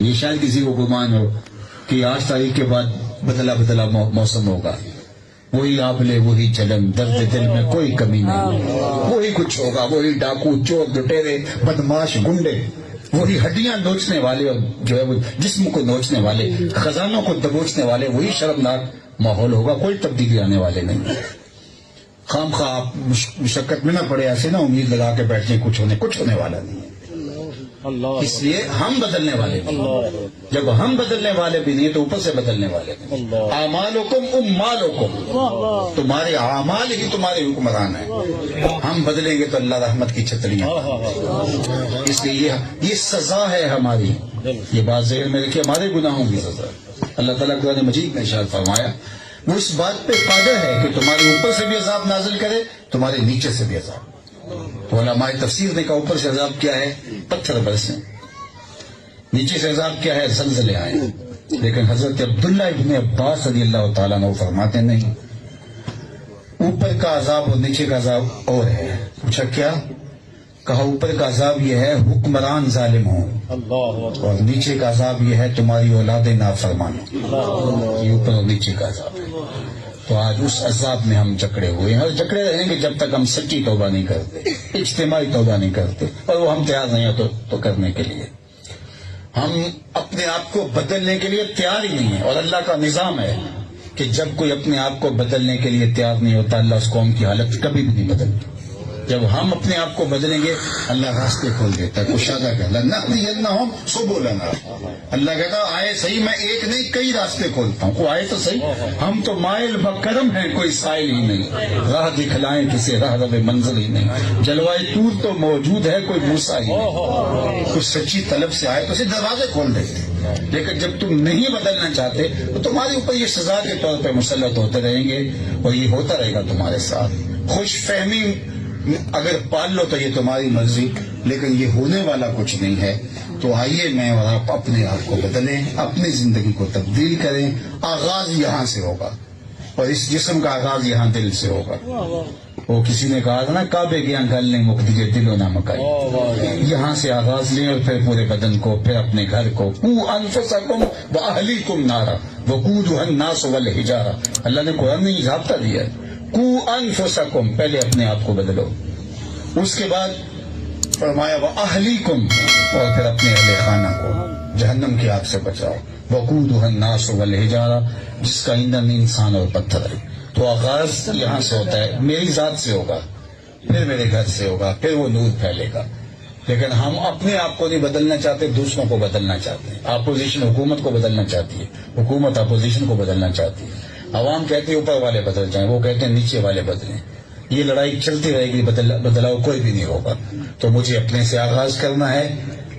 یہ شاید کسی کو گمان ہو کہ 8 تاریخ کے بعد بدلا بدلا موسم ہوگا، وہی آبلے وہی جلن، درد دل میں کوئی کمی نہیں، وہی کچھ ہوگا، وہی ڈاکو چور لٹیرے بدماش گنڈے، وہی ہڈیاں نوچنے والے اور جو ہے وہ جسم کو نوچنے والے، خزانوں کو دبوچنے والے، وہی شرمناک ماحول ہوگا، کوئی تبدیلی آنے والے نہیں۔ خام خواہ آپ مشقت میں نہ پڑے، ایسے نہ امید لگا کے بیٹھیں کچھ ہونے والا نہیں ہے۔ اس لیے ہم بدلنے والے نہیں، جب ہم بدلنے والے بھی نہیں تو اوپر سے بدلنے والے نہیں۔ اعمالکم امالکم، تمہارے اعمال ہی تمہارے حکمران ہیں، ہم بدلیں گے تو اللہ رحمت کی چھتریاں۔ اس لیے یہ سزا ہے ہماری، یہ بات ذہن میں رکھیے، ہمارے گناہوں کی سزا۔ اللہ تعالیٰ قرآن مجید میں ارشاد فرمایا وہ اس بات پہ قادر ہے کہ تمہارے اوپر سے بھی عذاب نازل کرے، تمہارے نیچے سے بھی عذاب۔ تو علماء تفسیر نے کہا اوپر سے عذاب کیا ہے؟ پتھر برسیں، نیچے سے عذاب کیا ہے؟ زلزلے آئیں۔ لیکن حضرت عبداللہ ابن عباس رضی اللہ تعالیٰ عنہ فرماتے نہیں، اوپر کا عذاب اور نیچے کا عذاب اور ہے۔ پوچھا کیا؟ کہا اوپر کا عذاب یہ ہے حکمران ظالم ہوں، اور نیچے کا عذاب یہ ہے تمہاری اولاد نافرمان ہوں۔ یہ اوپر اور نیچے کا عذاب ہے۔ تو آج اس عذاب میں ہم جکڑے ہوئے ہیں اور جکڑے رہیں گے جب تک ہم سچی توبہ نہیں کرتے، اجتماعی توبہ نہیں کرتے، اور وہ ہم تیار نہیں ہیں تو کرنے کے لیے۔ ہم اپنے آپ کو بدلنے کے لیے تیار ہی نہیں ہیں، اور اللہ کا نظام ہے کہ جب کوئی اپنے آپ کو بدلنے کے لیے تیار نہیں ہوتا، اللہ اس قوم کی حالت کبھی بھی نہیں بدلتی۔ جب ہم اپنے آپ کو بدلیں گے اللہ راستے کھول دیتا ہے۔ کشادہ کہتا لنہدینہم سبلنا، اللہ کہتا آئے صحیح، میں ایک نہیں کئی راستے کھولتا ہوں، وہ آئے تو صحیح۔ ہم تو مائل بکرم ہیں، کوئی سائل ہی نہیں، راہ دکھلائیں کسے راہ رب منزل ہی نہیں، جلوائے طور تو موجود ہے کوئی موسیٰ ہی نہیں۔ کچھ سچی طلب سے آئے تو اسے دروازے کھول دیتے، لیکن جب تم نہیں بدلنا چاہتے تو تمہارے اوپر یہ سزا کے طور پہ مسلط ہوتے رہیں گے، اور یہ ہوتا رہے گا تمہارے ساتھ۔ خوش فہمی اگر پال لو تو یہ تمہاری مرضی، لیکن یہ ہونے والا کچھ نہیں ہے۔ تو آئیے میں اور آپ اپنے آپ کو بدلیں، اپنی زندگی کو تبدیل کریں۔ آغاز یہاں سے ہوگا، اور اس جسم کا آغاز یہاں دل سے ہوگا۔ وہ کسی نے کہا تھا نا، کعبے کے یہاں گل نہیں مکتی دل و نہ مکائی۔ یہاں سے آغاز لیں اور پھر پورے بدن کو، پھر اپنے گھر کو۔ قوا انفسکم واہلیکم نارا وقودھا الناس والحجارہ، اللہ نے قرآن میں ضابطہ دیا ہے، قوا انفسکم، پہلے اپنے آپ کو بدلو، اس کے بعد فرمایا واہلیکم، اور پھر اپنے اہل خانہ کو جہنم کی آگ سے بچاؤ۔ وقودھا الناس والحجارہ، جس کا ایندھن انسان اور پتھر ہے۔ تو آغاز یہاں سے ہوتا ہے، میری ذات سے ہوگا، پھر میرے گھر سے ہوگا، پھر وہ نور پھیلے گا۔ لیکن ہم اپنے آپ کو نہیں بدلنا چاہتے، دوسروں کو بدلنا چاہتے ہیں۔ اپوزیشن حکومت کو بدلنا چاہتی ہے، حکومت اپوزیشن کو بدلنا چاہتی ہے۔ عوام کہتے ہیں اوپر والے بدل جائیں، وہ کہتے ہیں نیچے والے بدلیں۔ یہ لڑائی چلتی رہے گی، بدلاؤ کوئی بھی نہیں ہوگا۔ تو مجھے اپنے سے آغاز کرنا ہے،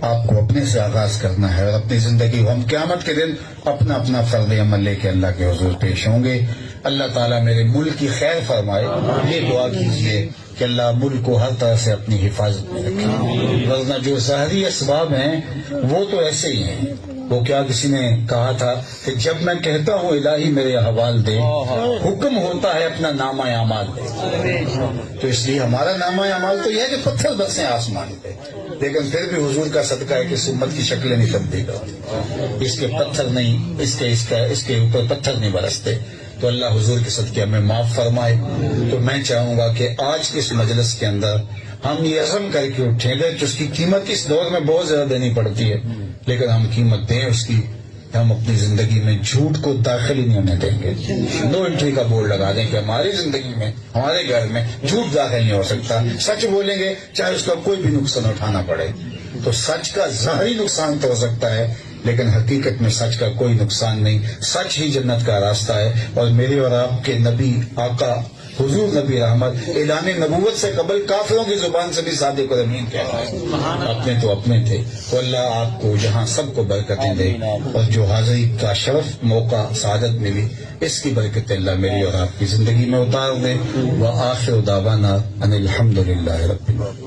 آپ کو اپنے سے آغاز کرنا ہے، اور اپنی زندگی ہم قیامت کے دن اپنا اپنا فرض عمل لے کے اللہ کے حضور پیش ہوں گے۔ اللہ تعالیٰ میرے ملک کی خیر فرمائے، یہ دعا کیجیے کہ اللہ ملک کو ہر طرح سے اپنی حفاظت میں رکھے، ورنہ جو ظاہری اسباب ہیں وہ تو ایسے ہی ہیں۔ وہ کیا کسی نے کہا تھا کہ جب میں کہتا ہوں الہی میرے احوال دے، حکم ہوتا ہے اپنا نامہ اعمال دے۔ تو اس لیے ہمارا نامہ اعمال تو یہ ہے کہ پتھر برسیں آسمان پہ، لیکن پھر بھی حضور کا صدقہ ہے کہ اس امت کی شکلیں نہیں تبدیل ہوتی، اس کے پتھر نہیں، اس کے اوپر پتھر نہیں برستے۔ تو اللہ حضور کے صدقے ہمیں معاف فرمائے۔ تو میں چاہوں گا کہ آج کے اس مجلس کے اندر ہم یہ عزم کر کے اٹھیں گے کہ اس کی قیمت اس دور میں بہت زیادہ دینی پڑتی ہے، لیکن ہم قیمت دیں اس کی۔ ہم اپنی زندگی میں جھوٹ کو داخل ہی نہیں ہونے دیں گے۔ نو انٹری کا بورڈ لگا دیں کہ ہماری زندگی میں، ہمارے گھر میں جھوٹ داخل نہیں ہو سکتا۔ سچ بولیں گے چاہے اس کا کوئی بھی نقصان اٹھانا پڑے۔ تو سچ کا ظاہری نقصان تو ہو سکتا ہے، لیکن حقیقت میں سچ کا کوئی نقصان نہیں۔ سچ ہی جنت کا راستہ ہے۔ اور میرے اور آپ کے نبی آقا حضور نبی رحمت اعلان نبوت سے قبل کافروں کی زبان سے بھی صادق اور امین کہتا ہے، اپنے تو اپنے تھے۔ تو اللہ آپ کو یہاں سب کو برکتیں دے، اور جو حاضری کا شرف موقع سعادت ملی اس کی برکت اللہ میری اور آپ کی زندگی میں اتار دے۔ وآخر دعوانا ان الحمد للہ رب العالمین۔